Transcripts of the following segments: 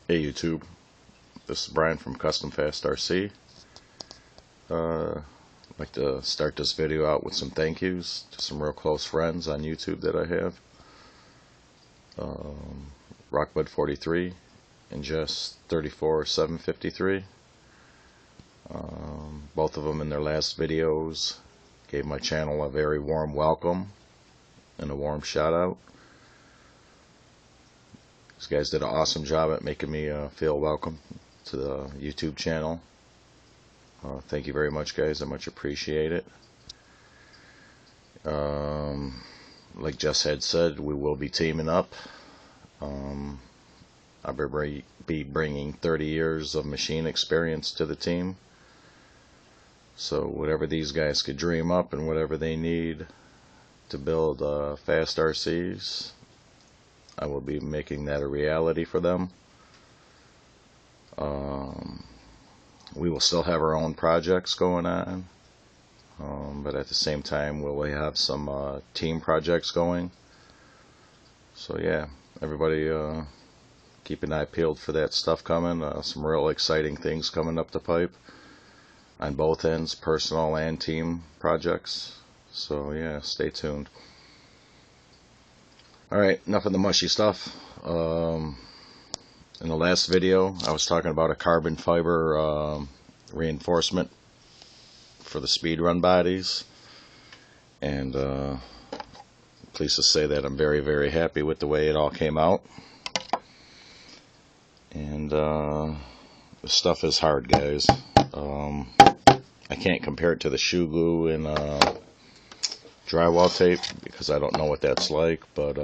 Hey YouTube, this is Brian from Custom Fast RC. I'd like to start this video out with some thank yous to some real close friends on YouTube that I have. Rockbud43 and Just34753. Both of them in their last videos gave my channel a very warm welcome and a warm shout out. These guys did an awesome job at making me feel welcome to the YouTube channel. Thank you very much, guys. I much appreciate it. Like Jess had said, we will be teaming up. I'll be bringing 30 years of machine experience to the team. So whatever these guys could dream up and whatever they need to build fast RCs, I will be making that a reality for them. We will still have our own projects going on, but at the same time we'll have some team projects going. So yeah, everybody keep an eye peeled for that stuff coming. Some real exciting things coming up the pipe on both ends, personal and team projects. So yeah, stay tuned. Alright, enough of the mushy stuff. In the last video I was talking about a carbon fiber reinforcement for the speedrun bodies, and pleased to say that I'm very happy with the way it all came out. And the stuff is hard, guys. I can't compare it to the shoe glue and drywall tape because I don't know what that's like, but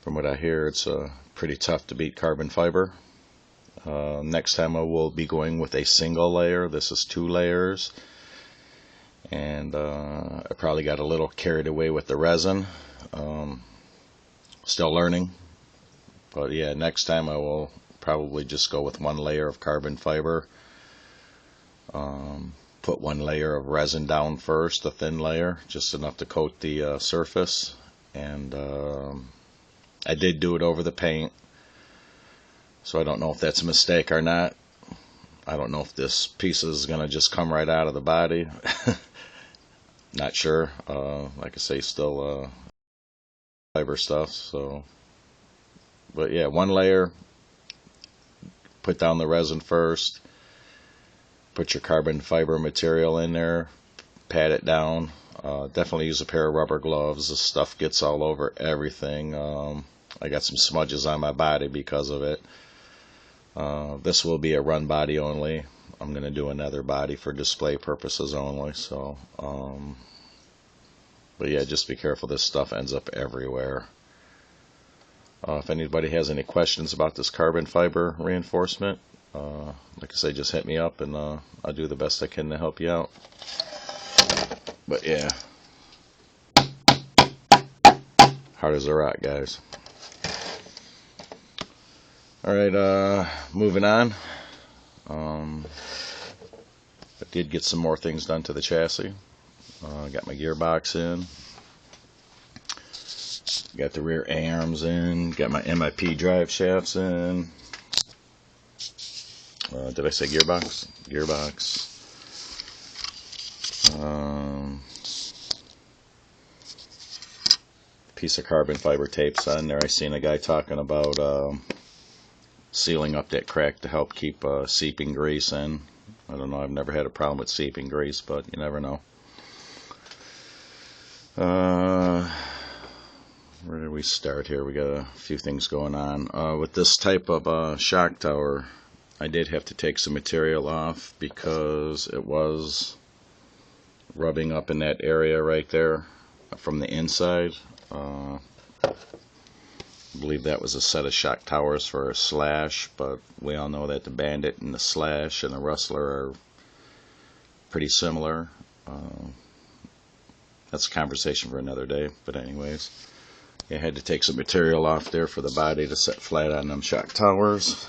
from what I hear, it's pretty tough to beat carbon fiber. Next time I will be going with a single layer. This is 2 layers, and I probably got a little carried away with the resin. Still learning, but yeah, next time I will probably just go with 1 layer of carbon fiber. Put 1 layer of resin down first, a thin layer, just enough to coat the surface, and I did do it over the paint, so I don't know if that's a mistake or not. I don't know if this piece is going to just come right out of the body. Not sure. Like I say, still fiber stuff. So, but yeah, 1 layer, put down the resin first, put your carbon fiber material in there, pat it down. Definitely use a pair of rubber gloves. This stuff gets all over everything. I got some smudges on my body because of it. This will be a run body only. I'm going to do another body for display purposes only. So, but yeah, just be careful. This stuff ends up everywhere. If anybody has any questions about this carbon fiber reinforcement, like I say, just hit me up, and I'll do the best I can to help you out. But yeah, hard as a rock, guys. Alright, moving on. I did get some more things done to the chassis. Got my gearbox in. Got the rear arms in. Got my MIP drive shafts in. Did I say gearbox? Gearbox. Piece of carbon fiber tape's on there. I seen a guy talking about sealing up that crack to help keep seeping grease in. I don't know, I've never had a problem with seeping grease, but you never know. Where did we start here? We got a few things going on. With this type of shock tower, I did have to take some material off because it was rubbing up in that area right there from the inside. I believe that was a set of shock towers for a Slash, but we all know that the Bandit and the Slash and the Rustler are pretty similar. That's a conversation for another day, but anyways, I had to take some material off there for the body to set flat on them shock towers.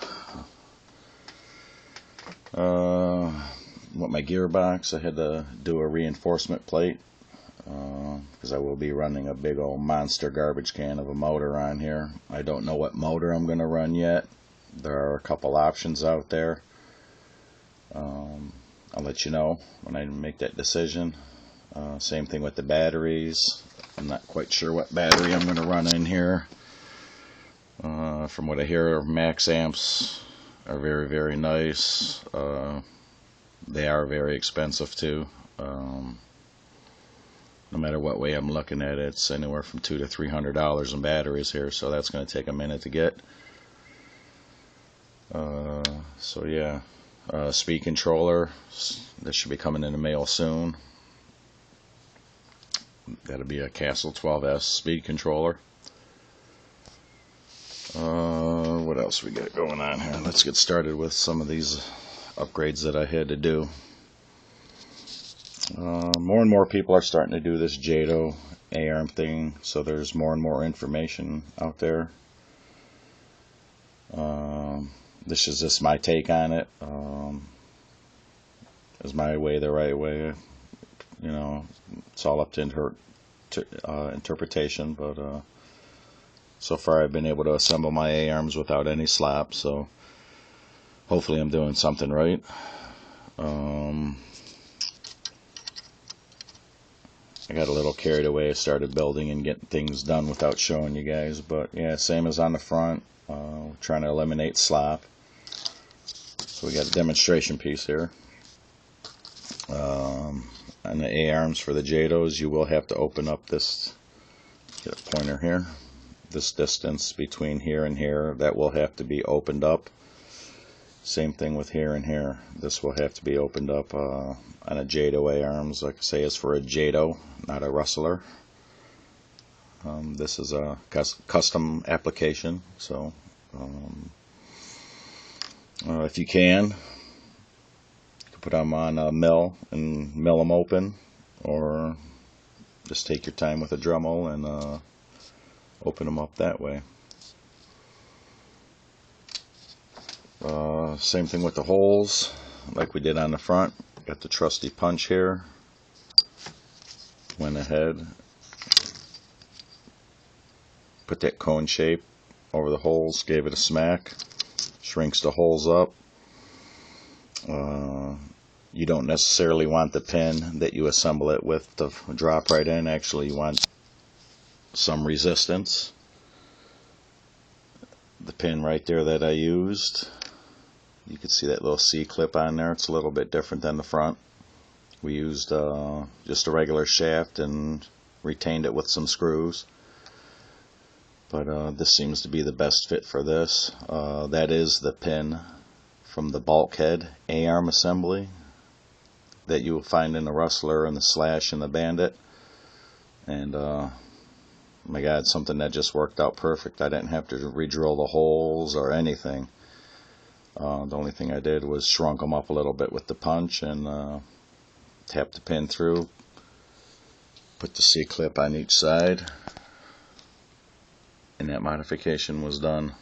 With my gearbox, I had to do a reinforcement plate because I will be running a big old monster garbage can of a motor on here. I don't know what motor I'm going to run yet. There are a couple options out there. I'll let you know when I make that decision. Same thing with the batteries. I'm not quite sure what battery I'm going to run in here. From what I hear, max amps are very, very nice. They are very expensive too. No matter what way I'm looking at it, it's anywhere from $200 to $300 in batteries here, so that's going to take a minute to get. So yeah, speed controller, this should be coming in the mail soon. That'll be a Castle 12S speed controller. What else we got going on here? Let's get started with some of these upgrades that I had to do. More and more people are starting to do this Jato Arm thing, so there's more and more information out there. This is just my take on it. Is my way the right way? You know, it's all up to interpretation, but so far I've been able to assemble my A-arms without any slop, so hopefully I'm doing something right. I got a little carried away. I started building and getting things done without showing you guys, but yeah, same as on the front. Trying to eliminate slop. So we got a demonstration piece here. On the A-arms for the Jatos, you will have to open up this, get a pointer here, this distance between here and here, that will have to be opened up. Same thing with here and here. This will have to be opened up on a Jato A-arms. Like I say, it's for a Jato, not a rustler. This is a custom application, so if you can put them on a mill and mill them open, or just take your time with a Dremel and open them up that way. Same thing with the holes, like we did on the front. Got the trusty punch here. Went ahead, put that cone shape over the holes, gave it a smack, shrinks the holes up. You don't necessarily want the pin that you assemble it with to drop right in. Actually, you want some resistance. The pin right there that I used, you can see that little C-clip on there. It's a little bit different than the front. We used just a regular shaft and retained it with some screws. But this seems to be the best fit for this. That is the pin from the bulkhead A-arm assembly that you will find in the Rustler and the Slash and the Bandit. And my God, something that just worked out perfect. I didn't have to re-drill the holes or anything. The only thing I did was shrunk them up a little bit with the punch and tap the pin through, put the C-clip on each side, and that modification was done.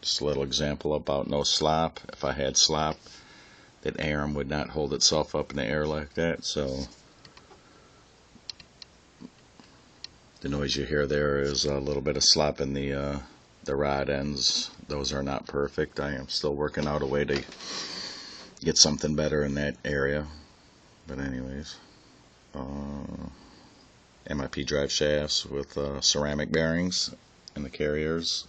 Just a little example about no slop. If I had slop, that arm would not hold itself up in the air like that. So the noise you hear there is a little bit of slop in the rod ends. Those are not perfect. I am still working out a way to get something better in that area. But anyways, MIP drive shafts with ceramic bearings in the carriers.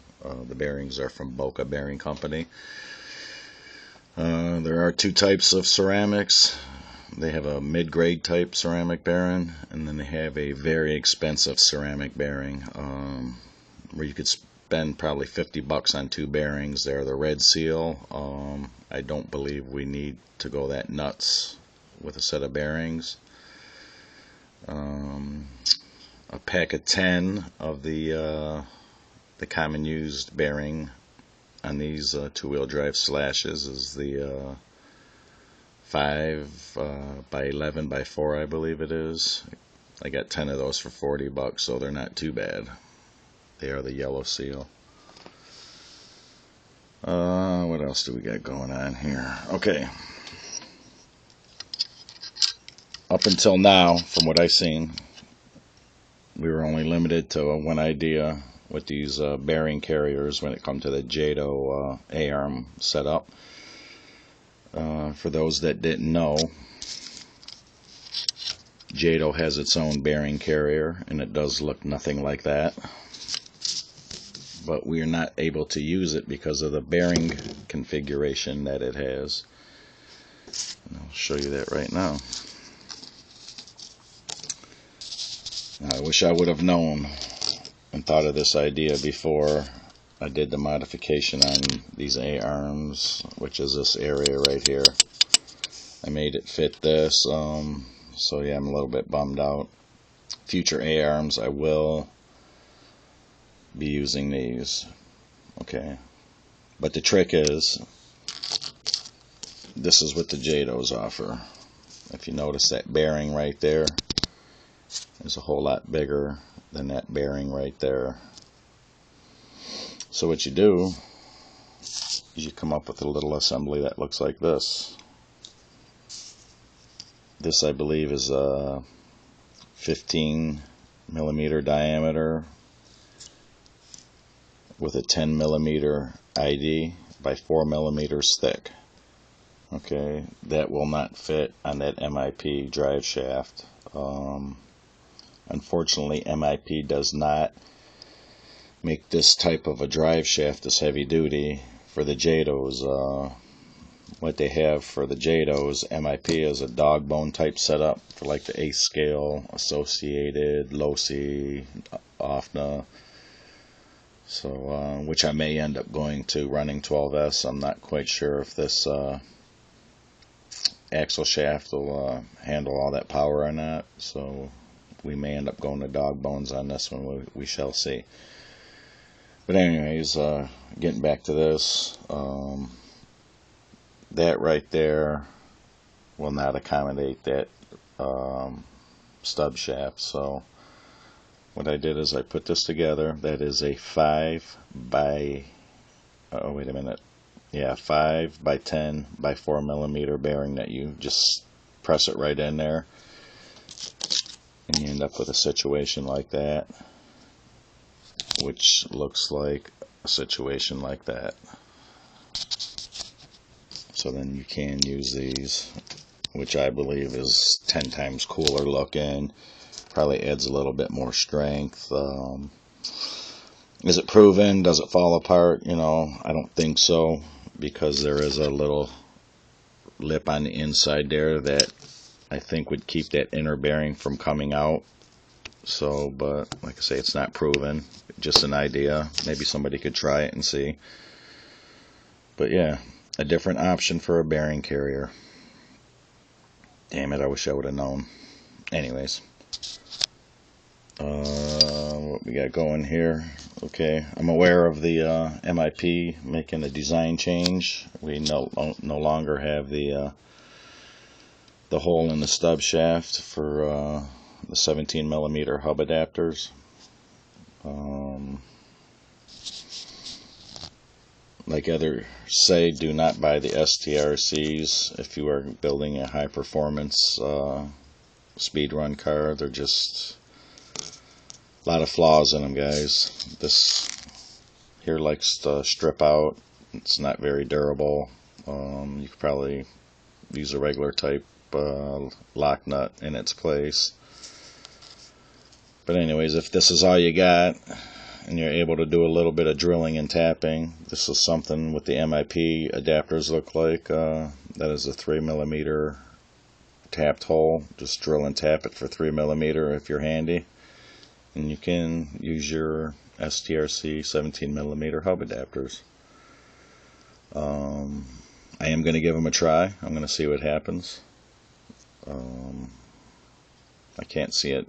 The bearings are from Boca Bearing Company. There are two types of ceramics. They have a mid-grade type ceramic bearing, and then they have a very expensive ceramic bearing, where you could spend probably $50 on two bearings. They're the Red Seal. I don't believe we need to go that nuts with a set of bearings. A pack of 10 of the common used bearing on these two-wheel drive Slashes is the 5 by 11 by 4, I believe it is. I got 10 of those for $40, so they're not too bad. They are the Yellow Seal. What else do we got going on here? Okay. Up until now, from what I've seen, we were only limited to one idea with these bearing carriers when it comes to the Jato A-arm setup. For those that didn't know, Jato has its own bearing carrier, and it does look nothing like that. But we are not able to use it because of the bearing configuration that it has. And I'll show you that right now. I wish I would have known and thought of this idea before I did the modification on these A-arms, which is this area right here. I made it fit this, so yeah, I'm a little bit bummed out. Future A-arms, I will be using these. Okay, but the trick is, this is what the Jatos offer. If you notice, that bearing right there is a whole lot bigger than that bearing right there. So what you do is you come up with a little assembly that looks like this. This, I believe, is a 15 millimeter diameter with a 10 millimeter ID by 4 millimeters thick. Okay, that will not fit on that MIP drive shaft. Unfortunately, MIP does not make this type of a drive shaft, this heavy duty, for the Jatos. What they have for the Jatos, MIP is a dog bone type setup for like the 8th scale, Associated, Losi, OFNA. So, which I may end up going to running 12S. I'm not quite sure if this axle shaft will handle all that power or not. So we may end up going to dog bones on this one. We shall see. But anyways, getting back to this, that right there will not accommodate that stub shaft. So what I did is I put this together. That is a 5 by, oh wait a minute, yeah, 5 by 10 by 4 millimeter bearing that you just press it right in there, and you end up with a situation like that, which looks like a situation like that. So then you can use these, which I believe is 10 times cooler looking. Probably adds a little bit more strength. Is it proven? Does it fall apart? You know, I don't think so, because there is a little lip on the inside there that I think would keep that inner bearing from coming out. So, but like I say, it's not proven. Just an idea. Maybe somebody could try it and see. But yeah, a different option for a bearing carrier. Damn it, I wish I would have known. Anyways, what we got going here? Okay, I'm aware of the MIP making a design change. We no longer have the hole in the stub shaft for the 17 millimeter hub adapters. Like others say, do not buy the STRCs if you are building a high performance speed run car. They're just a lot of flaws in them, guys. This here likes to strip out. It's not very durable. You could probably use a regular type lock nut in its place. But anyways, if this is all you got and you're able to do a little bit of drilling and tapping, this is something what the MIP adapters look like. That is a 3 millimeter tapped hole. Just drill and tap it for 3 millimeter if you're handy, and you can use your STRC 17 millimeter hub adapters. I am going to give them a try. I'm going to see what happens. I can't see it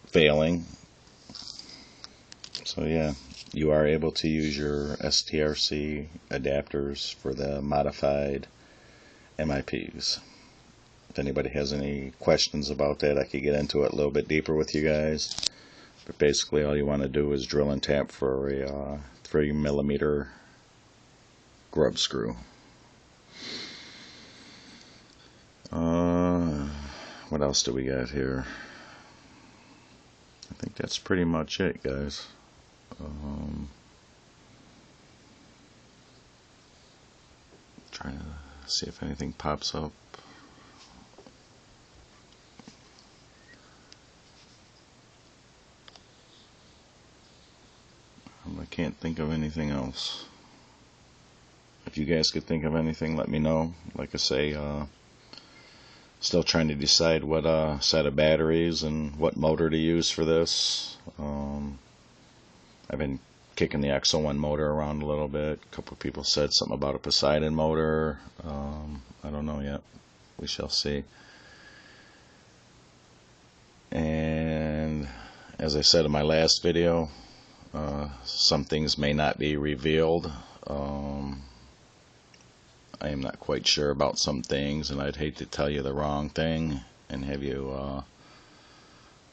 failing. So yeah, you are able to use your STRC adapters for the modified MIPs. If anybody has any questions about that, I could get into it a little bit deeper with you guys. But basically all you want to do is drill and tap for a 3 millimeter grub screw. What else do we got here? I think that's pretty much it, guys. Trying to see if anything pops up. I can't think of anything else. If you guys could think of anything, let me know. Like I say, still trying to decide what set of batteries and what motor to use for this. I've been kicking the XO1 motor around a little bit. A couple of people said something about a Poseidon motor. I don't know yet. We shall see. And as I said in my last video, some things may not be revealed. I am not quite sure about some things, and I'd hate to tell you the wrong thing and have you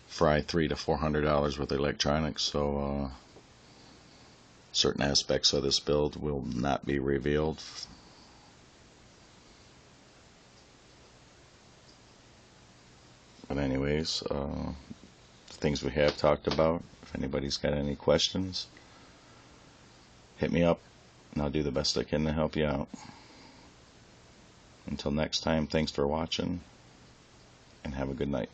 fry $300 to $400 worth of electronics. So certain aspects of this build will not be revealed. But anyways, the things we have talked about, if anybody's got any questions, hit me up and I'll do the best I can to help you out. Until next time, thanks for watching and have a good night.